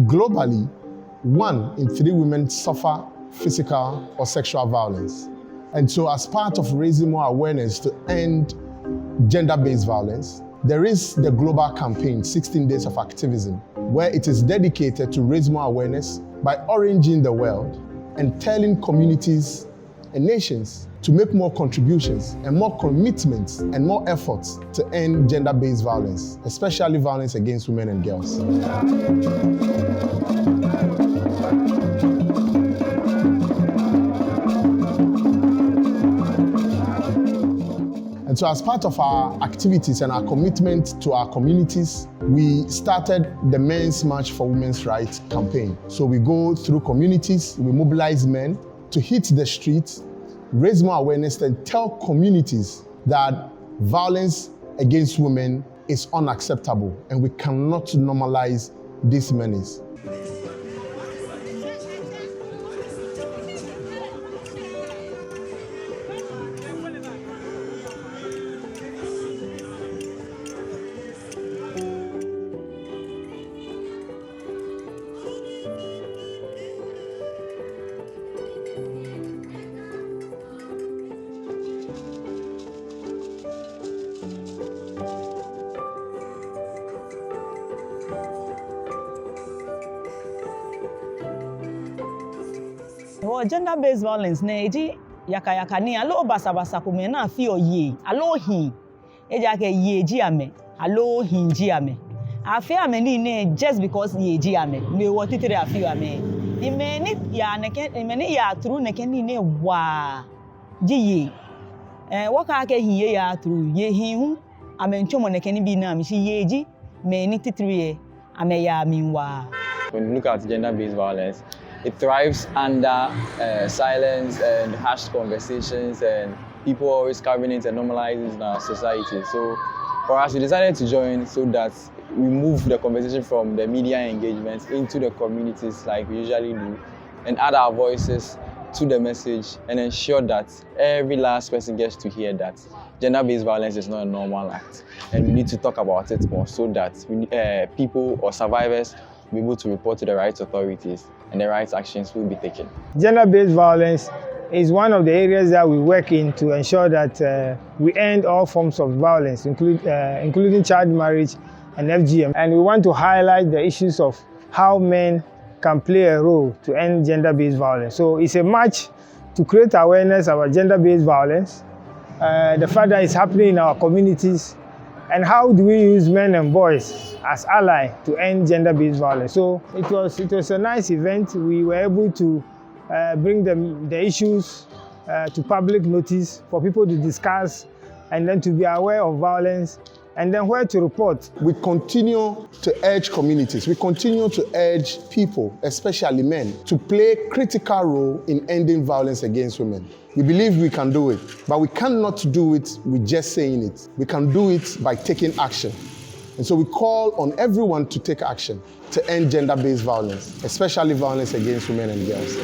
Globally, 1 in 3 women suffer physical or sexual violence. And so as part of raising more awareness to end gender-based violence, there is the global campaign, 16 Days of Activism, where it is dedicated to raise more awareness by oranging the world and telling communities and nations to make more contributions and more commitments and more efforts to end gender-based violence, especially violence against women and girls. And so as part of our activities and our commitment to our communities, we started the Men's March for Women's Rights campaign. So we go through communities, we mobilize men to hit the streets, raise more awareness, and tell communities that violence against women is unacceptable and we cannot normalize this menace. Gender-based violence na eji yaka ni alo basa kume na fi oye alo hin eja ke yeji ame alo hinji ame afi ame ni ne just because yeji ame me wo titire afi ame imeni ya true ne ken ni ne wa jiye waka ke hiye ya true ye hin ame nchomo ne ken bi na mi shi yeji me ni titire ame ya minwa. When you look at gender-based violence, it thrives under silence and harsh conversations, and people always carving it and normalizing it in our society. So for us, we decided to join so that we move the conversation from the media engagements into the communities like we usually do, and add our voices to the message and ensure that every last person gets to hear that gender-based violence is not a normal act. And we need to talk about it more so that people or survivors will be able to report to the right authorities and the right actions will be taken. Gender-based violence is one of the areas that we work in to ensure that we end all forms of violence, including child marriage and FGM. And we want to highlight the issues of how men can play a role to end gender-based violence. So it's a march to create awareness about gender-based violence, the fact that it's happening in our communities, and how do we use men and boys as allies to end gender-based violence. So it was a nice event. We were able to bring the issues to public notice for people to discuss and then to be aware of violence and then where to report. We continue to urge communities, we continue to urge people, especially men, to play a critical role in ending violence against women. We believe we can do it, but we cannot do it with just saying it. We can do it by taking action. And so we call on everyone to take action to end gender-based violence, especially violence against women and girls.